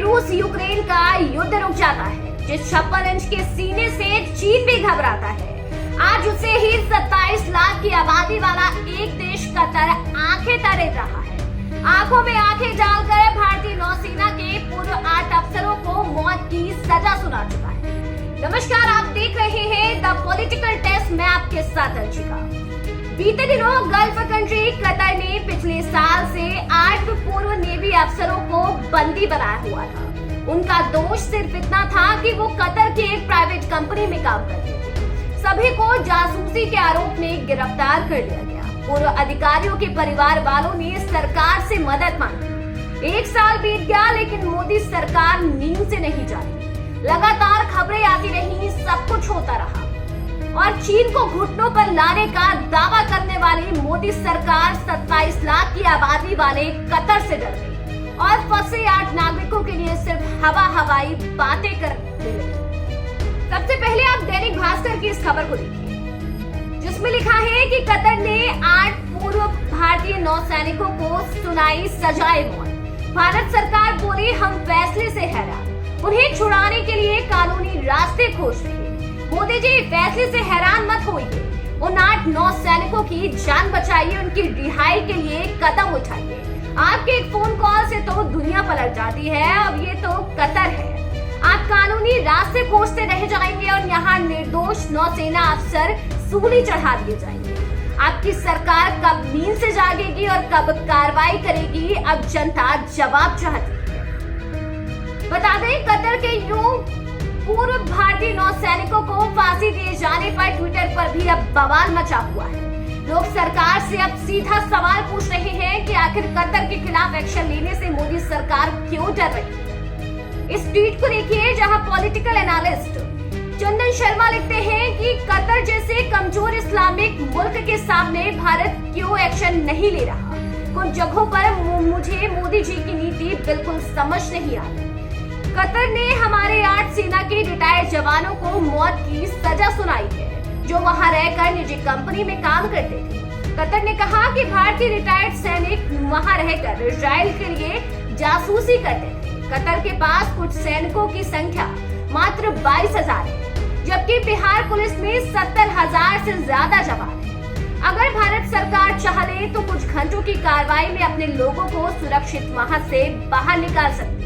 रूस यूक्रेन का युद्ध रुक जाता है, जिस 56 इंच के सीने से चीन भी घबराता है। आज उसे ही 27 लाख की आबादी वाला एक देश कतर आंखें तरे रहा है। आंखों में आंखें डालकर भारतीय नौसेना के पूर्व 8 अफसरों को मौत की सजा सुना चुका है। नमस्कार, आप देख रहे हैं द पॉलिटिकल टेस्ट में आपके साथ अंशिका। बीते दिनों गल्फ कंट्री कतर ने पिछले साल से 8 पूर्व नेवी अफसरों को बंदी बनाया हुआ था। उनका दोष सिर्फ इतना था कि वो कतर की एक प्राइवेट कंपनी में काम करते थे। सभी को जासूसी के आरोप में गिरफ्तार कर लिया गया। पूर्व अधिकारियों के परिवार वालों ने सरकार से मदद मांगी। 1 साल बीत गया, लेकिन मोदी सरकार नींद से नहीं जागी। लगातार खबरें आती रही, सब कुछ होता रहा और चीन को घुटनों पर लाने का दावा करने वाली मोदी सरकार 27 लाख की आबादी वाले कतर से डर गई और फंसे 8 नागरिकों के लिए सिर्फ हवाई बातें करने लगी। सबसे पहले आप दैनिक भास्कर की इस खबर को देखिए, जिसमें लिखा है कि कतर ने 8 पूर्व भारतीय नौसैनिकों को सुनाई सजाए मौत। भारत सरकार बोली, हम फैसले से हैरान, उन्हें छुड़ाने के लिए कानूनी रास्ते खोज रहे। मोदी जी, फैसले से हैरान मत होइए, उन 8 नौसैनिकों की जान बचाइए, उनकी रिहाई के लिए कदम उठाइए। आपके एक फोन कॉल से तो दुनिया पलट जाती है, अब ये तो कतर है। आप कानूनी रास्ते खोजते रह जाएंगे और यहाँ निर्दोष नौसेना अफसर सूली चढ़ा दिए जाएंगे। आपकी सरकार कब नींद से जागेगी और कब कार्रवाई करेगी, अब जनता जवाब चाहती है। बता दें, कतर के यूं पूर्व भारतीय नौसैनिकों को फांसी दिए जाने पर ट्विटर पर भी अब बवाल मचा हुआ है। लोग सरकार से अब सीधा सवाल पूछ रहे हैं कि आखिर कतर के खिलाफ एक्शन लेने से मोदी सरकार क्यों डर रही है। इस ट्वीट को देखिए, जहां पॉलिटिकल एनालिस्ट चंदन शर्मा लिखते हैं कि कतर जैसे कमजोर इस्लामिक मुल्क के सामने भारत क्यों एक्शन नहीं ले रहा। कुछ जगहों पर मुझे मोदी जी की नीति बिल्कुल समझ नहीं आती। कतर ने हमारे 8 सेना के रिटायर्ड जवानों को मौत की सजा सुनाई है, जो वहां रहकर निजी कंपनी में काम करते थे। कतर ने कहा कि भारतीय रिटायर्ड सैनिक वहां रहकर इजराइल के लिए जासूसी करते थे। कतर के पास कुछ सैनिकों की संख्या मात्र 22,000 है, जबकि बिहार पुलिस में 70,000 से ज्यादा जवान है। अगर भारत सरकार चाहे तो कुछ घंटों की कार्रवाई में अपने लोगों को सुरक्षित वहां से बाहर निकाल सकती है,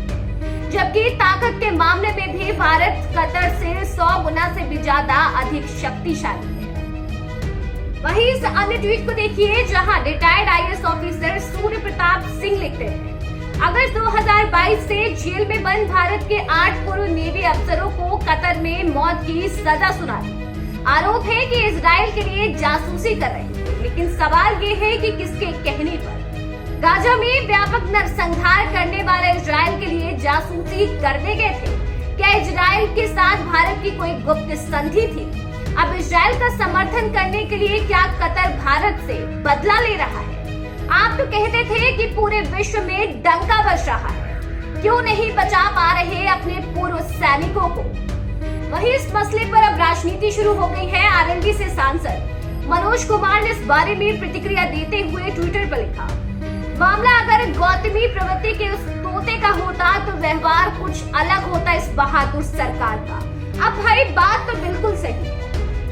जबकि ताकत के मामले में भी भारत कतर से 100 गुना से भी ज्यादा अधिक शक्तिशाली है। वहीं इस अन्य ट्वीट को देखिए, जहां retired IAS officer Surya Pratap Singh लिखते हैं, अगस्त 2022 से जेल में बंद भारत के 8 पूर्व नेवी अफसरों को कतर में मौत की सजा सुनाई। आरोप है कि इजराइल के लिए जासूसी कर रहे थे, लेकिन सवाल ये है कि किसके कहने पर। गाजा में व्यापक नरसंहार करने वाले इजराइल के लिए जासूसी करने गए थे। क्या इजराइल के साथ भारत की कोई गुप्त संधि थी? अब इजराइल का समर्थन करने के लिए क्या कतर भारत से बदला ले रहा है? आप तो कहते थे कि पूरे विश्व में डंका बज रहा है, क्यों नहीं बचा पा रहे अपने पूर्व सैनिकों को? वहीं इस मसले पर अब राजनीति शुरू हो गई है। आरएलडी से सांसद मनोज कुमार ने इस बारे में प्रतिक्रिया देते हुए ट्विटर पर लिखा, मामला अगर गौतमी प्रवृत्ति के उस तोते का होता तो व्यवहार कुछ अलग होता इस बहादुर सरकार का। अब भाई, बात तो बिल्कुल सही है।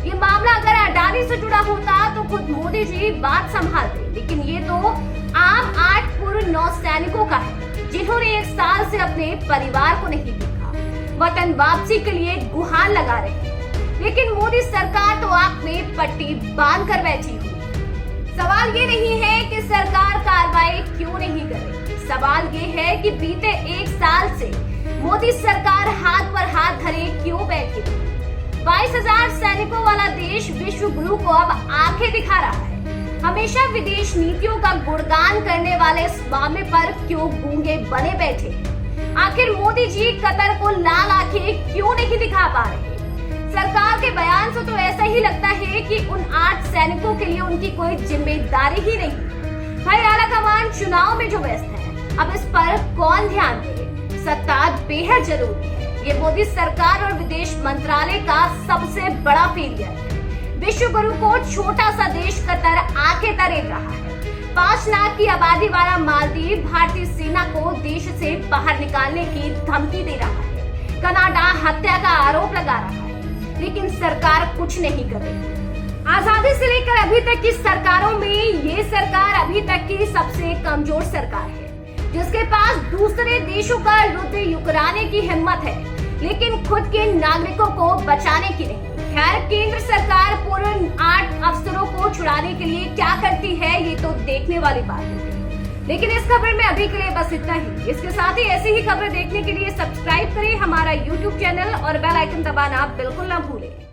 ये मामला अगर अडानी से जुड़ा होता तो खुद मोदी जी बात संभालते, लेकिन ये तो आम 8 पूर्व नौसैनिकों का है, जिन्होंने 1 साल से अपने परिवार को नहीं देखा, वतन वापसी के लिए गुहार लगा रहे हैं। लेकिन मोदी सरकार तो आंख में पट्टी बांध कर बैठी हुई। सवाल ये नहीं है कि सरकार कार्रवाई क्यों नहीं करे, सवाल ये है कि बीते 1 साल से मोदी सरकार हाथ पर हाथ धरे क्यों बैठी। 22,000 सैनिकों वाला देश विश्व गुरु को अब आंखें दिखा रहा है। हमेशा विदेश नीतियों का गुणगान करने वाले इस मामले पर क्यों गूंगे बने बैठे? आखिर मोदी जी कतर को लाल आंखें क्यों नहीं दिखा पा रहे? सरकार के बयान से तो ऐसा ही लगता है कि उन 8 सैनिकों के लिए उनकी कोई जिम्मेदारी ही नहीं। भाई, आला कमान चुनाव में जो व्यस्त है, अब इस पर कौन ध्यान दे? सत्ता बेहद जरूरी है। ये मोदी सरकार और विदेश मंत्रालय का सबसे बड़ा फेलियर है। विश्व गुरु को छोटा सा देश कतर आंखें तरे रहा है। 5 लाख की आबादी वाला मालदीव भारतीय सेना को देश से बाहर निकालने की धमकी दे रहा है। कनाडा हत्या का आरोप लगा रहा है, लेकिन सरकार कुछ नहीं कर रही। आजादी से लेकर अभी तक की सरकारों में ये सरकार अभी तक की सबसे कमजोर सरकार है, जिसके पास दूसरे देशों का युद्ध युकराने की हिम्मत है, लेकिन खुद के नागरिकों को बचाने की नहीं। खैर, केंद्र सरकार पूर्ण 8 अफसरों को छुड़ाने के लिए क्या करती है, ये तो देखने वाली बात है। लेकिन इस खबर में अभी के लिए बस इतना ही। इसके साथ ही ऐसी ही खबरें देखने के लिए सब्सक्राइब करें हमारा YouTube चैनल और बेल आइकन दबाना बिल्कुल ना भूलें।